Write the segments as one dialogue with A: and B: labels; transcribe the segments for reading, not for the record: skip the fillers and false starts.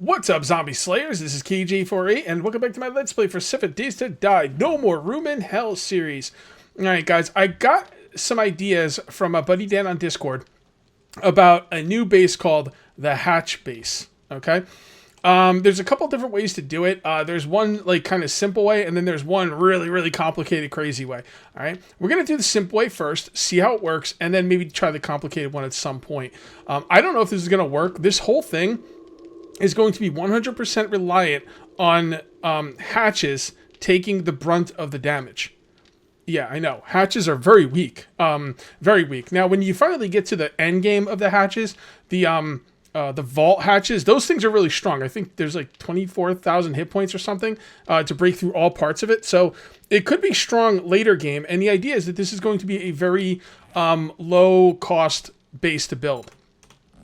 A: What's up, Zombie Slayers? This is KJ48, and welcome back to my Let's Play for 7 Days to Die No More Room in Hell series. Alright guys, I got some ideas from a buddy Dan on Discord about a new base called the Hatch base, okay? There's a couple different ways to do it. There's one like kind of simple way, and then there's one really complicated, crazy way. Alright, we're going to do the simple way first, see how it works, and then maybe try the complicated one at some point. I don't know if this is going to work. This whole thing is going to be 100% reliant on hatches taking the brunt of the damage. Yeah, I know. Hatches are very weak. Very weak. Now, when you finally get to the end game of the hatches, the vault hatches, those things are really strong. I think there's like 24,000 hit points or something to break through all parts of it. So it could be strong later game. And the idea is that this is going to be a very low cost base to build.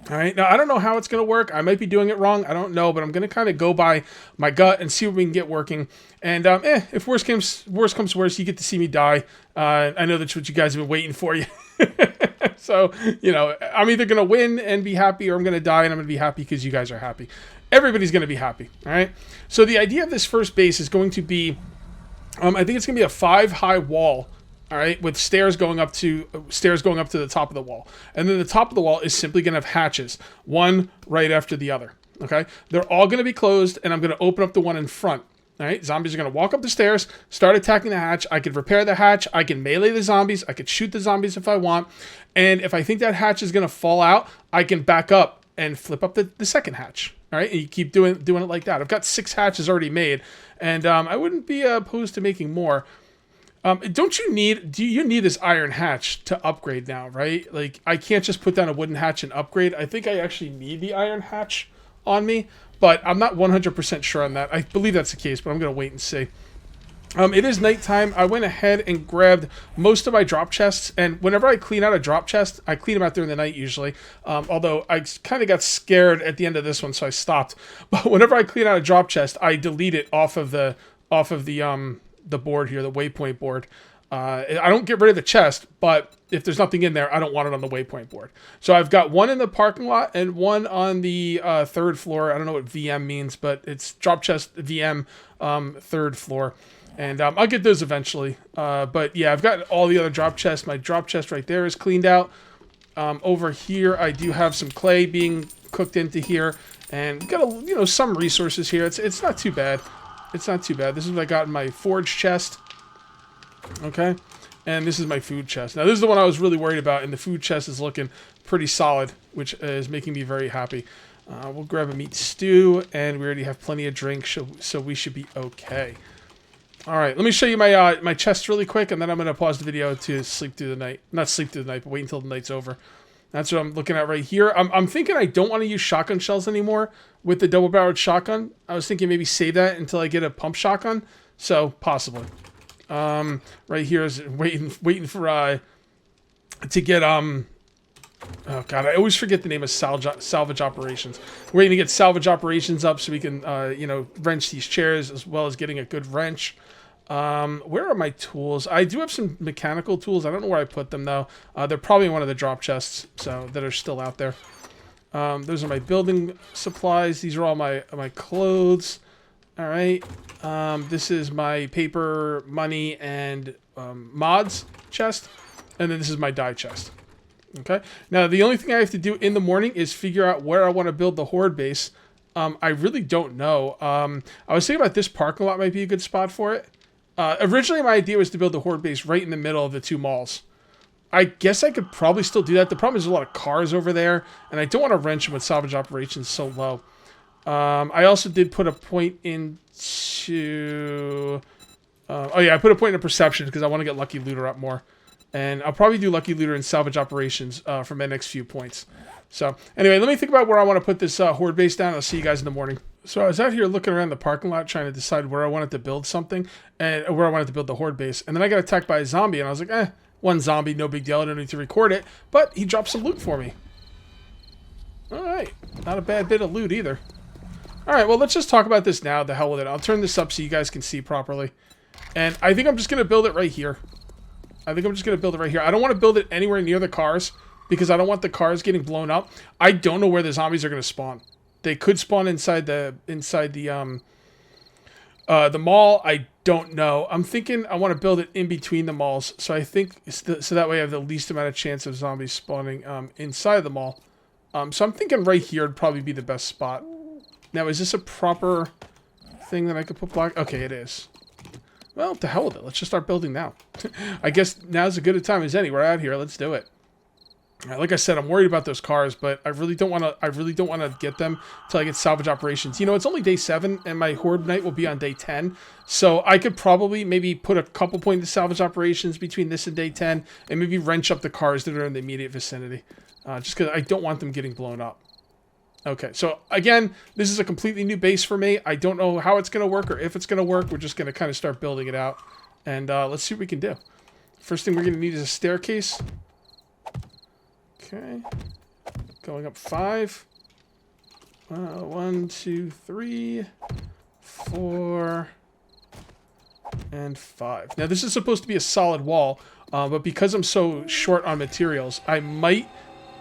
A: All right, now I don't know how it's going to work. I might be doing it wrong. I don't know, but I'm going to kind of go by my gut and see what we can get working. And if worst comes worse, you get to see me die. I know that's what you guys have been waiting for. You. So, you know, I'm either going to win and be happy, or I'm going to die and I'm going to be happy because you guys are happy. Everybody's going to be happy, all right? So the idea of this first base is going to be, I think it's going to be a 5-high wall. All right, with stairs going up to the top of the wall. And then the top of the wall is simply going to have hatches, one right after the other. Okay? They're all going to be closed, and I'm going to open up the one in front. All right? Zombies are going to walk up the stairs, start attacking the hatch. I could repair the hatch. I can melee the zombies. I could shoot the zombies if I want. And if I think that hatch is going to fall out, I can back up and flip up the second hatch. All right? And you keep doing it like that. I've got 6 hatches already made, and I wouldn't be opposed to making more. Do you need this iron hatch to upgrade now, right? Like, I can't just put down a wooden hatch and upgrade. I think I actually need the iron hatch on me, but I'm not 100% sure on that. I believe that's the case, but I'm going to wait and see. It is nighttime. I went ahead and grabbed most of my drop chests, and whenever I clean out a drop chest, I clean them out during the night usually, although I kind of got scared at the end of this one, so I stopped. But whenever I clean out a drop chest, I delete it off of the board here, the waypoint board. I don't get rid of the chest, but if there's nothing in there, I don't want it on the waypoint board. So I've got one in the parking lot and one on the 3rd floor. I don't know what VM means, but it's drop chest VM 3rd floor. And I'll get those eventually. But yeah, I've got all the other drop chests. My drop chest right there is cleaned out. Over here, I do have some clay being cooked into here. And we've got some resources here. It's not too bad. It's not too bad. This is what I got in my forge chest. Okay. And this is my food chest. Now, this is the one I was really worried about, and the food chest is looking pretty solid, which is making me very happy. We'll grab a meat stew, and we already have plenty of drink, so we should be okay. All right. Let me show you my chest really quick, and then I'm going to pause the video to sleep through the night. Not sleep through the night, but wait until the night's over. That's what I'm looking at right here. I'm thinking I don't want to use shotgun shells anymore with the double-barreled shotgun. I was thinking maybe save that until I get a pump shotgun. So, possibly. Right here is waiting for, to get, oh god, I always forget the name of salvage operations. We're waiting to get salvage operations up so we can, wrench these chairs as well as getting a good wrench. Where are my tools? I do have some mechanical tools. I don't know where I put them though. They're probably in one of the drop chests, so that are still out there. Those are my building supplies. These are all my clothes. All right. This is my paper, money, and mods chest, and then this is my dye chest. Okay. Now the only thing I have to do in the morning is figure out where I want to build the Horde base. I really don't know. I was thinking about this parking lot might be a good spot for it. Originally, my idea was to build the Horde base right in the middle of the 2 malls. I guess I could probably still do that. The problem is there's a lot of cars over there, and I don't want to wrench them with salvage operations so low. I also did put a point into... I put a point in perception because I want to get Lucky Looter up more. And I'll probably do Lucky Looter and salvage operations for my next few points. So, anyway, let me think about where I want to put this Horde base down. I'll see you guys in the morning. So I was out here looking around the parking lot trying to decide where I wanted to build something, and where I wanted to build the Horde base. And then I got attacked by a zombie, and I was like, one zombie, no big deal. I don't need to record it. But he dropped some loot for me. All right. Not a bad bit of loot either. All right, well, let's just talk about this now. The hell with it. I'll turn this up so you guys can see properly. And I think I'm just going to build it right here. I don't want to build it anywhere near the cars because I don't want the cars getting blown up. I don't know where the zombies are going to spawn. They could spawn inside the mall. I don't know. I'm thinking I want to build it in between the malls. So I think so that way I have the least amount of chance of zombies spawning inside the mall. So I'm thinking right here would probably be the best spot. Now, is this a proper thing that I could put block? Okay, it is. Well, to hell with it. Let's just start building now. I guess now's as good a time as any. We're out here. Let's do it. Like I said, I'm worried about those cars, but I really don't want to get them until I get salvage operations. You know, it's only day 7, and my Horde night will be on day 10. So I could probably maybe put a couple points of salvage operations between this and day 10, and maybe wrench up the cars that are in the immediate vicinity. Just because I don't want them getting blown up. Okay, so again, this is a completely new base for me. I don't know how it's going to work or if it's going to work. We're just going to kind of start building it out. And let's see what we can do. First thing we're going to need is a staircase. Okay, going up 5. 1, 2, 3, 4, and 5. Now this is supposed to be a solid wall, but because I'm so short on materials, I might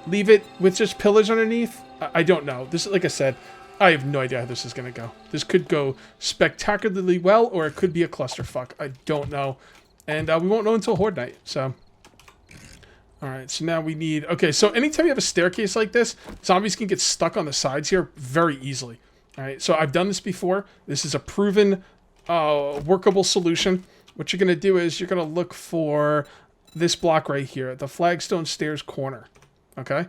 A: leave it with just pillars underneath. I don't know. This, like I said, I have no idea how this is going to go. This could go spectacularly well, or it could be a clusterfuck. I don't know, and we won't know until Horde night. So. Alright, so now we need... Okay, so anytime you have a staircase like this, zombies can get stuck on the sides here very easily. Alright, so I've done this before. This is a proven, workable solution. What you're going to do is you're going to look for this block right here, the flagstone stairs corner. Okay?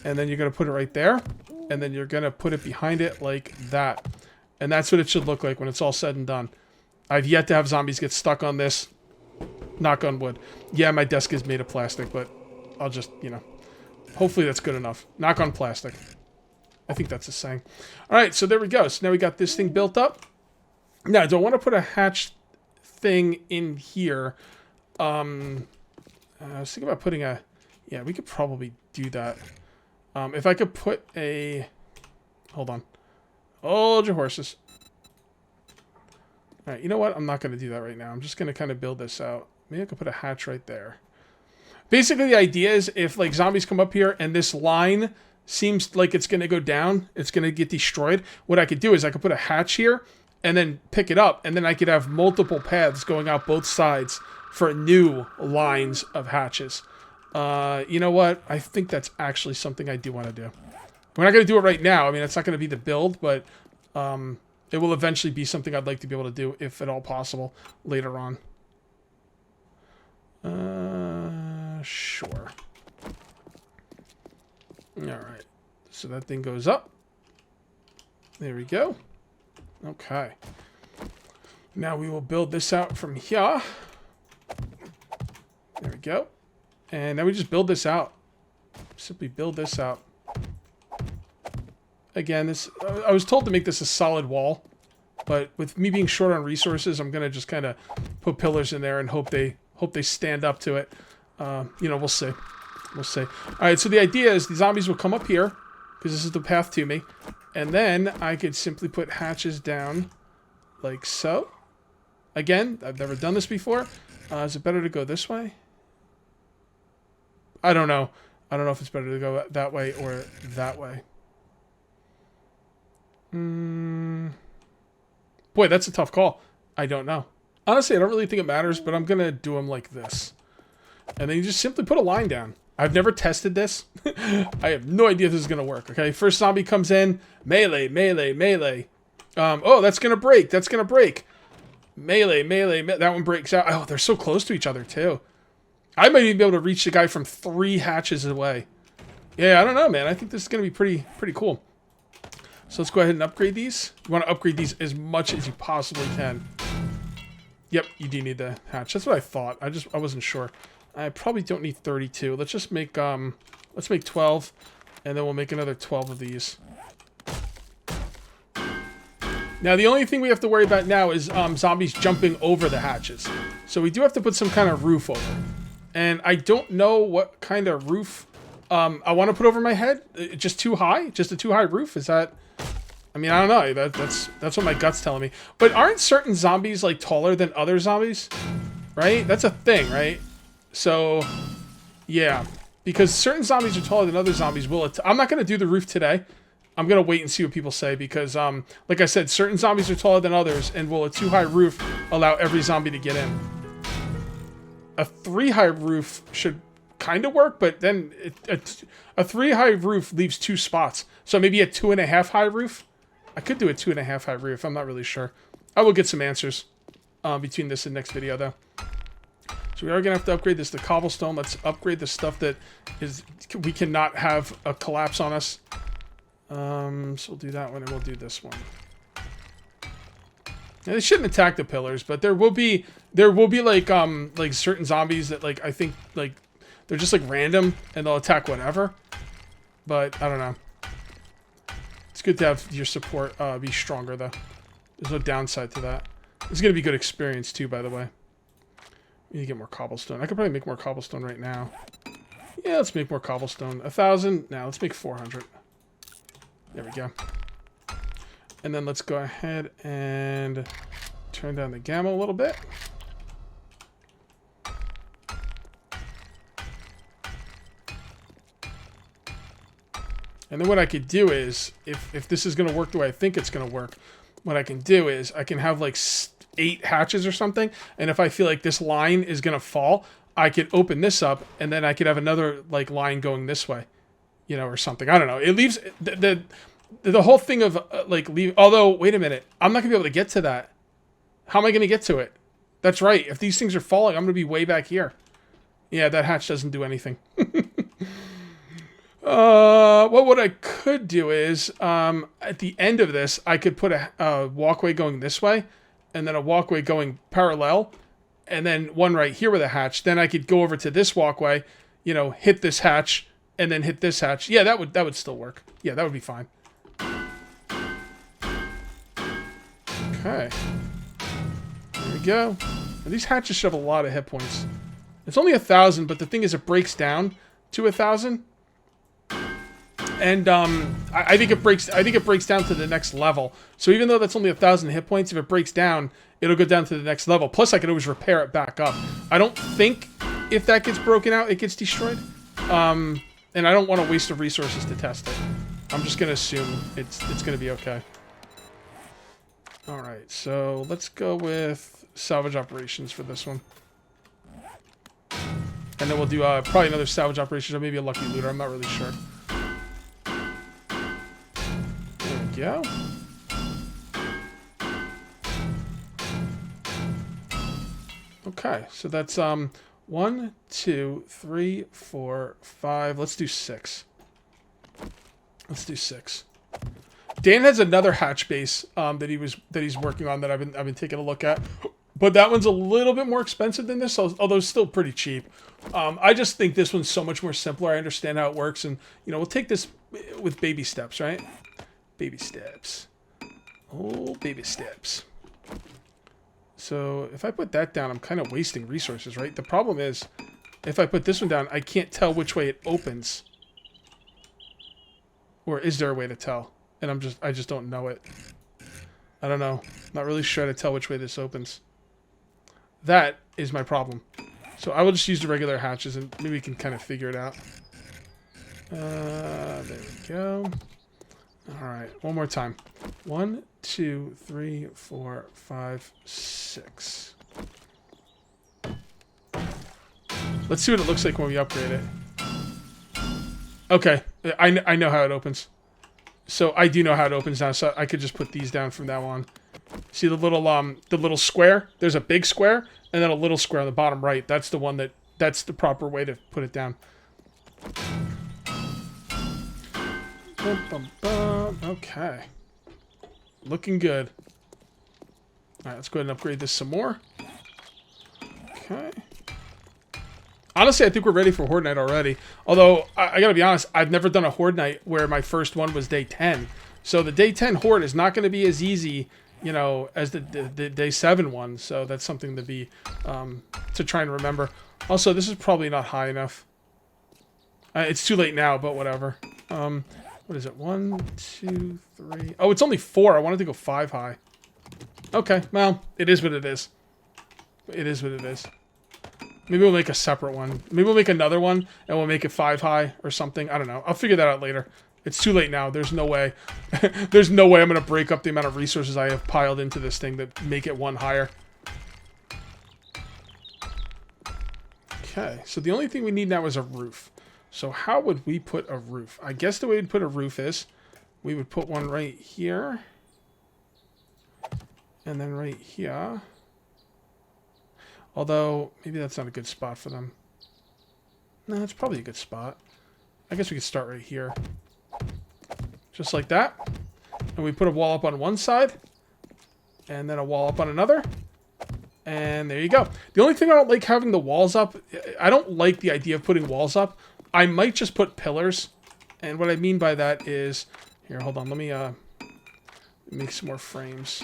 A: And then you're going to put it right there. And then you're going to put it behind it like that. And that's what it should look like when it's all said and done. I've yet to have zombies get stuck on this. Knock on wood. Yeah, my desk is made of plastic, but... I'll just, you know, hopefully that's good enough. Knock on plastic. I think that's the saying. All right, so there we go. So now we got this thing built up. Now, do I want to put a hatch thing in here? I was thinking about putting a... Yeah, we could probably do that. If I could put a... Hold on. Hold your horses. All right, you know what? I'm not going to do that right now. I'm just going to kind of build this out. Maybe I could put a hatch right there. Basically, the idea is if, like, zombies come up here and this line seems like it's going to go down, it's going to get destroyed, what I could do is I could put a hatch here and then pick it up, and then I could have multiple paths going out both sides for new lines of hatches. You know what? I think that's actually something I do want to do. We're not going to do it right now. I mean, it's not going to be the build, but it will eventually be something I'd like to be able to do, if at all possible, later on. Sure. Alright. So that thing goes up. There we go. Okay. Now we will build this out from here. There we go. And then we just build this out. Simply build this out. Again, this I was told to make this a solid wall. But with me being short on resources, I'm going to just kind of put pillars in there and hope they stand up to it. You know, we'll see. We'll see. All right, so the idea is the zombies will come up here, because this is the path to me. And then I could simply put hatches down like so. Again, I've never done this before. Is it better to go this way? I don't know. I don't know if it's better to go that way or that way. Boy, that's a tough call. I don't know. Honestly, I don't really think it matters, but I'm going to do them like this. And then you just simply put a line down. I've never tested this. I have no idea if this is going to work. Okay, first zombie comes in. Melee, melee, melee. Oh, that's going to break. That's going to break. Melee, melee, that one breaks out. Oh, they're so close to each other, too. I might even be able to reach the guy from 3 hatches away. Yeah, I don't know, man. I think this is going to be pretty cool. So let's go ahead and upgrade these. You want to upgrade these as much as you possibly can. Yep, you do need the hatch. That's what I thought. I wasn't sure. I probably don't need 32. Let's just make let's make 12, and then we'll make another 12 of these. Now the only thing we have to worry about now is zombies jumping over the hatches. So we do have to put some kind of roof over. And I don't know what kind of roof I want to put over my head. Just too high? Just a too high roof? Is that... I mean, I don't know. That's what my gut's telling me. But aren't certain zombies, like, taller than other zombies? Right? That's a thing, right? So, yeah. Because certain zombies are taller than other zombies. I'm not going to do the roof today. I'm going to wait and see what people say because, like I said, certain zombies are taller than others, and will a 2-high roof allow every zombie to get in? A 3-high roof should kind of work, but then a 3-high roof leaves 2 spots. So maybe a 2.5-high roof? I could do a 2.5-high roof. I'm not really sure. I will get some answers between this and next video, though. So we are going to have to upgrade this to cobblestone. Let's upgrade the stuff that we cannot have a collapse on us. So we'll do that one, and we'll do this one. Now, they shouldn't attack the pillars, but there will be like certain zombies that I think they're just random and they'll attack whatever. But I don't know. It's good to have your support be stronger though. There's no downside to that. It's gonna be good experience too, by the way. We need to get more cobblestone. I could probably make more cobblestone right now. Yeah, let's make more cobblestone. 1,000. Now let's make 400. There we go. And then let's go ahead and turn down the gamma a little bit. And then what I could do is, if this is going to work the way I think it's going to work, what I can do is I can have 8 hatches or something. And if I feel like this line is going to fall, I could open this up and then I could have another line going this way, you know, or something. I don't know. It leaves the whole thing of leave. Although, wait a minute, I'm not gonna be able to get to that. How am I gonna get to it? That's right. If these things are falling, I'm gonna be way back here. Yeah, that hatch doesn't do anything. What I could do is, at the end of this, I could put a walkway going this way, and then a walkway going parallel, and then one right here with a hatch. Then I could go over to this walkway, you know, hit this hatch, and then hit this hatch. Yeah, that would still work. Yeah, that would be fine. Okay. There we go. And these hatches should have a lot of hit points. It's only 1,000, but the thing is, it breaks down to 1,000. And I think it breaks down to the next level. So even though that's only 1,000 hit points, if it breaks down, it'll go down to the next level. Plus, I can always repair it back up. I don't think if that gets broken out, it gets destroyed. And I don't want to waste the resources to test it. I'm just gonna assume it's gonna be okay. All right, so let's go with salvage operations for this one. And then we'll do probably another salvage operation or maybe a lucky looter. I'm not really sure. There we go. Okay, so that's 1, 2, 3, 4, 5. Let's do 6. Let's do 6. Dan has another hatch base that he's working on that I've been taking a look at, but that one's a little bit more expensive than this, although it's still pretty cheap. I just think this one's so much more simpler. I understand how it works, and you know, we'll take this with baby steps, right? Baby steps. Oh, baby steps. So if I put that down, I'm kind of wasting resources, right? The problem is, if I put this one down, I can't tell which way it opens. Or is there a way to tell? And I just don't know it. I don't know. Not really sure how to tell which way this opens. That is my problem. So I will just use the regular hatches and maybe we can kind of figure it out. There we go. Alright, one more time. 1, 2, 3, 4, 5, 6. Let's see what it looks like when we upgrade it. Okay, I know how it opens. So I do know how it opens now, so I could just put these down from now on. See the little square? There's a big square, and then a little square on the bottom right. That's the one that's the proper way to put it down. Okay. Looking good. Alright, let's go ahead and upgrade this some more. Okay. Honestly, I think we're ready for Horde Night already. Although, I gotta be honest, I've never done a Horde Night where my first one was day 10. So the day 10 Horde is not going to be as easy, you know, as the day 7 one. So that's something to be, to try and remember. Also, this is probably not high enough. It's too late now, but whatever. What is it? 1, 2, 3. Oh, it's only 4. I wanted to go 5 high. Okay, well, it is what it is. It is what it is. Maybe we'll make a separate one. Maybe we'll make another one, and we'll make it 5 high or something. I don't know. I'll figure that out later. It's too late now. There's no way. There's no way I'm going to break up the amount of resources I have piled into this thing that make it one higher. Okay, so the only thing we need now is a roof. So how would we put a roof? I guess the way we'd put a roof is we would put one right here. And then right here. Although, maybe that's not a good spot for them. No, it's probably a good spot. I guess we could start right here. Just like that. And we put a wall up on one side. And then a wall up on another. And there you go. The only thing I don't like having the walls up, I don't like the idea of putting walls up. I might just put pillars. And what I mean by that is, here, hold on, let me make some more frames.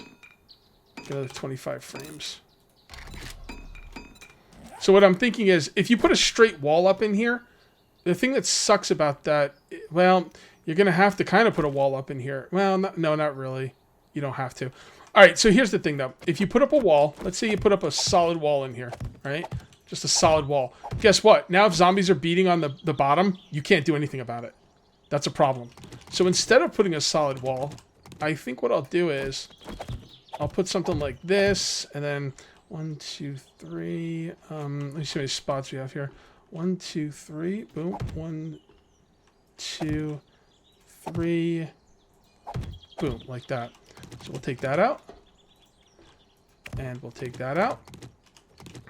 A: Get another 25 frames. So what I'm thinking is, if you put a straight wall up in here, the thing that sucks about that, well, you're going to have to kind of put a wall up in here. Well, no, not really. You don't have to. All right, so here's the thing, though. If you put up a wall, let's say you put up a solid wall in here, right? Just a solid wall. Guess what? Now if zombies are beating on the bottom, you can't do anything about it. That's a problem. So instead of putting a solid wall, I think what I'll do is I'll put something like this, and then 1, 2, 3. Let me see how many spots we have here. 1, 2, 3. Boom. 1, 2, 3. Boom, like that. So we'll take that out. And we'll take that out.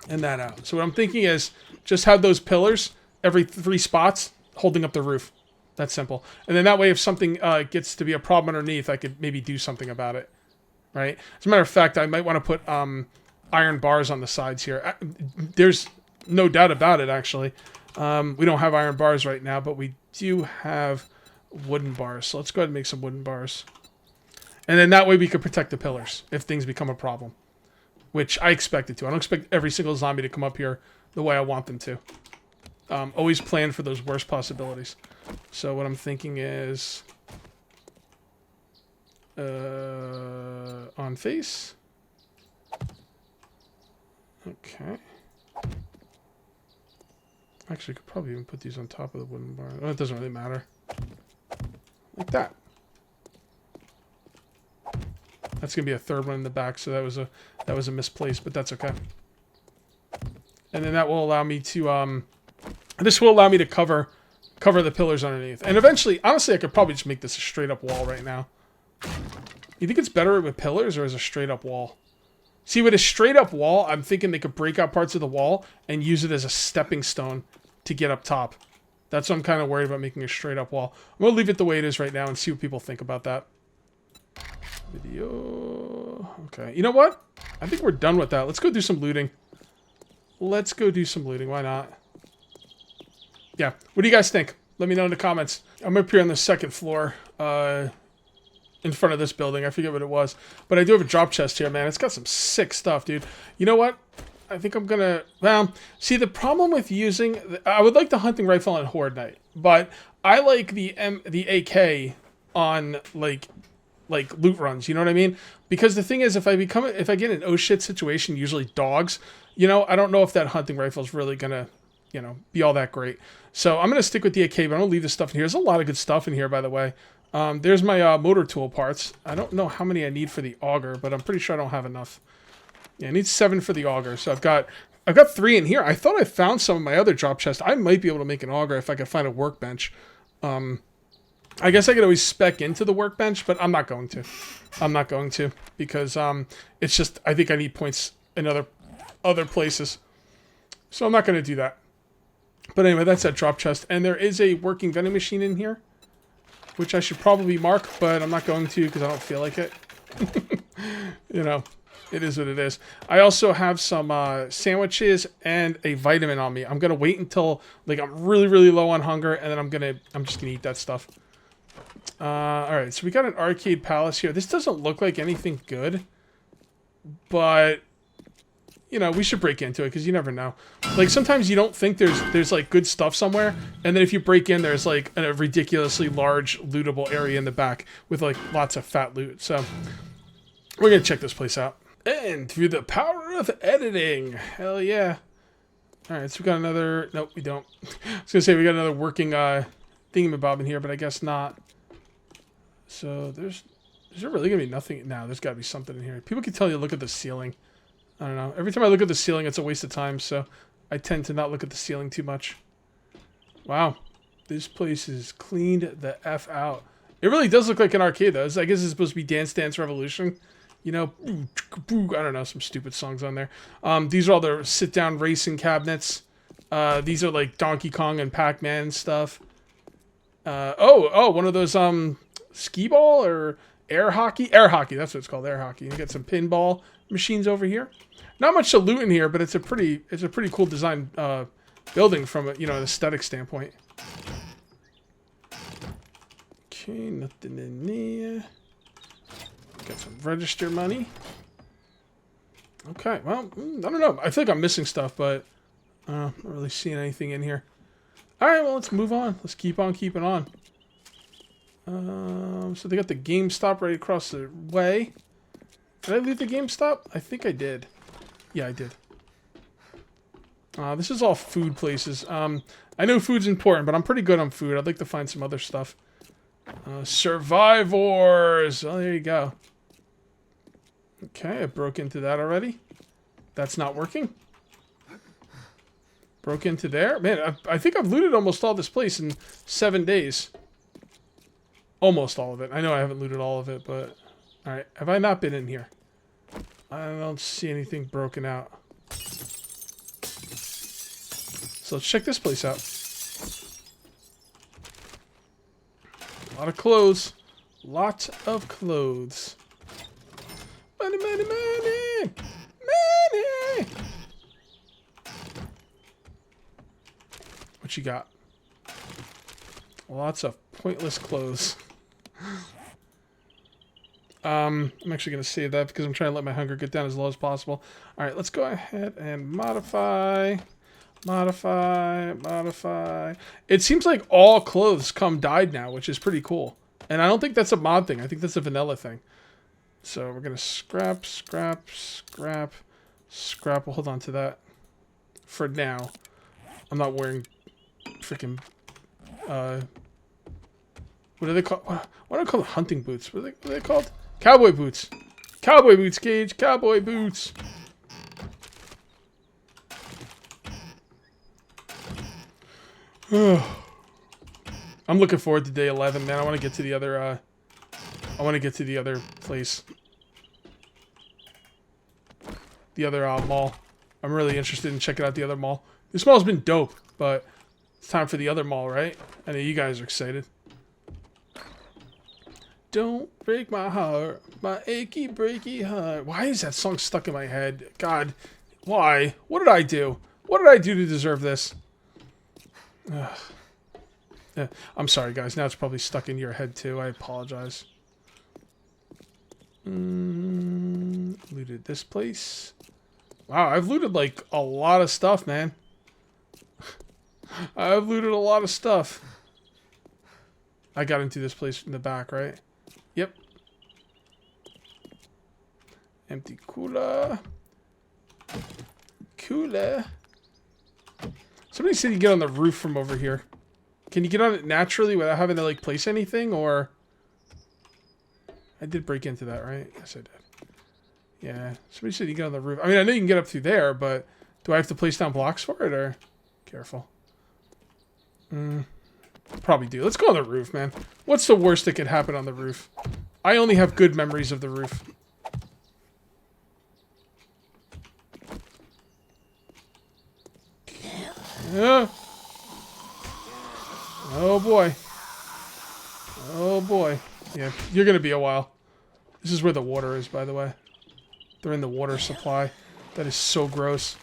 A: And that out. So what I'm thinking is just have those pillars every 3 spots holding up the roof. That's simple. And then that way if something gets to be a problem underneath, I could maybe do something about it. Right? As a matter of fact, I might want to put iron bars on the sides here. There's no doubt about it, actually. We don't have iron bars right now, but we do have wooden bars. So let's go ahead and make some wooden bars. And then that way we could protect the pillars if things become a problem. Which I expect it to. I don't expect every single zombie to come up here the way I want them to. Always plan for those worst possibilities. So what I'm thinking is... on face. Okay. Actually, I could probably even put these on top of the wooden bar. Oh, it doesn't really matter. Like that. That's gonna be a third one in the back, so that was a misplaced, but that's okay. And then that will allow me to this will allow me to cover the pillars underneath. And eventually, honestly, I could probably just make this a straight up wall right now. You think it's better with pillars or as a straight up wall? See, with a straight up wall, I'm thinking they could break out parts of the wall and use it as a stepping stone to get up top. That's what I'm kind of worried about, making a straight up wall. I'm going to leave it the way it is right now and see what people think about that. Video. Okay. You know what? I think we're done with that. Let's go do some looting. Let's go do some looting. Why not? Yeah. What do you guys think? Let me know in the comments. I'm up here on the second floor. In front of this building. I forget what it was. But I do have a drop chest here, man. It's got some sick stuff, dude. You know what? I think I'm gonna... Well, see, the problem with using... I would like the hunting rifle on Horde Night. But I like the AK on, like loot runs. You know what I mean? Because the thing is, if I get an oh shit situation, usually dogs, you know, I don't know if that hunting rifle is really gonna, you know, be all that great. So I'm gonna stick with the AK, but I'm gonna leave this stuff in here. There's a lot of good stuff in here, by the way. There's my motor tool parts. I don't know how many I need for the auger, but I'm pretty sure I don't have enough. Yeah, I need 7 for the auger. So I've got 3 in here. I thought I found some of my other drop chest. I might be able to make an auger if I could find a workbench. I guess I could always spec into the workbench, but I'm not going to. I'm not going to because it's just I think I need points in other places. So I'm not going to do that. But anyway, that's that drop chest, and there is a working vending machine in here, which I should probably mark, but I'm not going to because I don't feel like it. You know, it is what it is. I also have some sandwiches and a vitamin on me. I'm gonna wait until like I'm really, really low on hunger, and then I'm just gonna eat that stuff. All right, so we got an arcade palace here. This doesn't look like anything good, but you know, we should break into it because you never know. Like sometimes you don't think there's like good stuff somewhere, and then if you break in, there's like a ridiculously large lootable area in the back with like lots of fat loot. So we're gonna check this place out. And through the power of editing, hell yeah! All right, so we got another. Nope, we don't. I was gonna say we got another working thingamabob in here, but I guess not. So is there really gonna be nothing? No, there's gotta be something in here. People can tell you to look at the ceiling. I don't know. Every time I look at the ceiling, it's a waste of time, so I tend to not look at the ceiling too much. Wow. This place is cleaned the F out. It really does look like an arcade, though. I guess it's supposed to be Dance Dance Revolution. You know, I don't know, some stupid songs on there. These are all the sit-down racing cabinets. These are like Donkey Kong and Pac-Man stuff. One of those skee ball or air hockey? Air hockey, that's what it's called, air hockey. You got some pinball machines over here. Not much to loot in here, but it's a pretty cool design building from an aesthetic standpoint. Okay, nothing in there. Got some register money. Okay, well, I don't know. I feel like I'm missing stuff, but I'm not really seeing anything in here. Alright, well, let's move on. Let's keep on keeping on. So they got the GameStop right across the way. Did I leave the GameStop? I think I did. Yeah, I did. This is all food places. I know food's important, but I'm pretty good on food. I'd like to find some other stuff. Survivors! Oh, there you go. Okay, I broke into that already. That's not working. Broke into there. Man, I think I've looted almost all this place in 7 days. Almost all of it. I know I haven't looted all of it, but... Alright, have I not been in here? I don't see anything broken out. So let's check this place out. A lot of clothes. Lots of clothes. Money, money, money! Money! What you got? Lots of pointless clothes. I'm actually going to save that because I'm trying to let my hunger get down as low as possible. Alright, let's go ahead and modify. Modify. Modify. It seems like all clothes come dyed now, which is pretty cool. And I don't think that's a mod thing. I think that's a vanilla thing. So we're going to scrap, scrap, scrap, scrap. We'll hold on to that for now. I'm not wearing freaking... what are they called? What do I call them? Hunting boots? What are they called? Cowboy boots. Cowboy boots, Cage. Cowboy boots. I'm looking forward to day 11, man. I want to get to the other. I want to get to the other place. The other mall. I'm really interested in checking out the other mall. This mall's been dope, but it's time for the other mall, right? I know you guys are excited. Don't break my heart, my achy breaky heart. Why is that song stuck in my head? God, why? What did I do? What did I do to deserve this? Ugh. Yeah, I'm sorry, guys. Now it's probably stuck in your head, too. I apologize. Looted this place. Wow, I've looted, like, a lot of stuff, man. I've looted a lot of stuff. I got into this place from the back, right? Yep. Empty cooler. Cooler. Somebody said you get on the roof from over here. Can you get on it naturally without having to, like, place anything, or... I did break into that, right? Yes, I did. Yeah. Somebody said you get on the roof. I mean, I know you can get up through there, but do I have to place down blocks for it, or... Careful. Probably do. Let's go on the roof, man. What's the worst that could happen on the roof? I only have good memories of the roof. Oh boy. Oh boy. Yeah, you're gonna be a while. This is where the water is, by the way. They're in the water supply. That is so gross.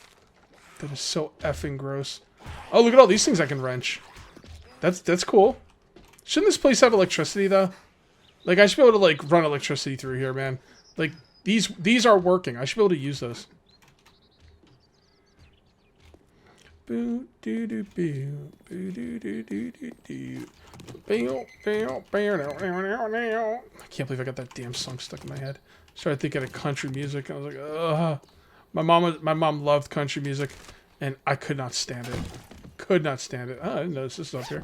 A: That is so effing gross. Oh, look at all these things I can wrench. That's cool. Shouldn't this place have electricity, though? Like, I should be able to, like, run electricity through here, man. Like, these are working. I should be able to use those. I can't believe I got that damn song stuck in my head. Started thinking of country music, and I was like, ugh. My mom loved country music, and I could not stand it. Could not stand it. Oh, I didn't notice this is up here.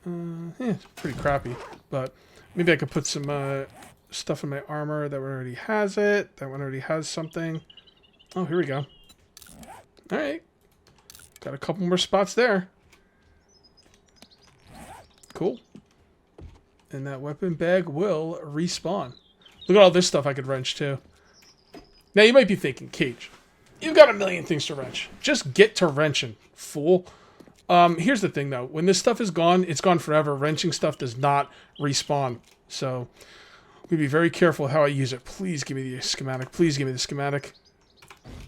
A: It's pretty crappy, but maybe I could put some stuff in my armor. That one already has it. That one already has something. Oh, here we go. All right. Got a couple more spots there. Cool. And that weapon bag will respawn. Look at all this stuff I could wrench too. Now you might be thinking, Cage, you've got a million things to wrench. Just get to wrenching, fool. Here's the thing though. When this stuff is gone, it's gone forever. Wrenching stuff does not respawn. So I'm gonna be very careful how I use it. Please give me the schematic. Please give me the schematic.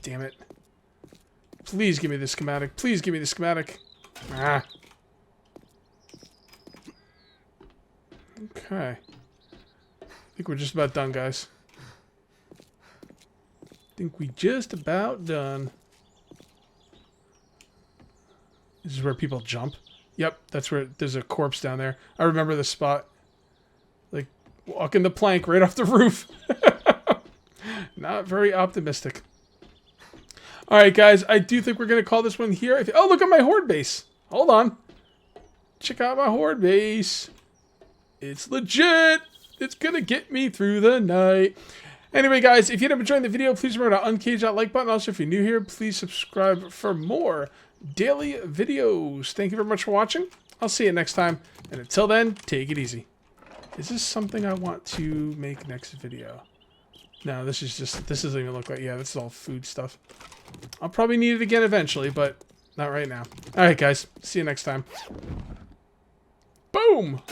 A: Damn it. Please give me the schematic. Please give me the schematic. Ah. Okay. I think we're just about done, guys. I think we just about done. This is where people jump. Yep, that's where there's a corpse down there. I remember this spot. Like, walking the plank right off the roof. Not very optimistic. Alright, guys, I do think we're going to call this one here. Oh, look at my Horde base. Hold on. Check out my Horde base. It's legit. It's going to get me through the night. Anyway, guys, if you ended up enjoying the video, please remember to uncage that like button. Also, if you're new here, please subscribe for more daily videos. Thank you very much for watching. I'll see you next time. And until then, take it easy. Is this something I want to make next video? No, this doesn't even look like, yeah, this is all food stuff. I'll probably need it again eventually, but not right now. Alright, guys. See you next time. Boom!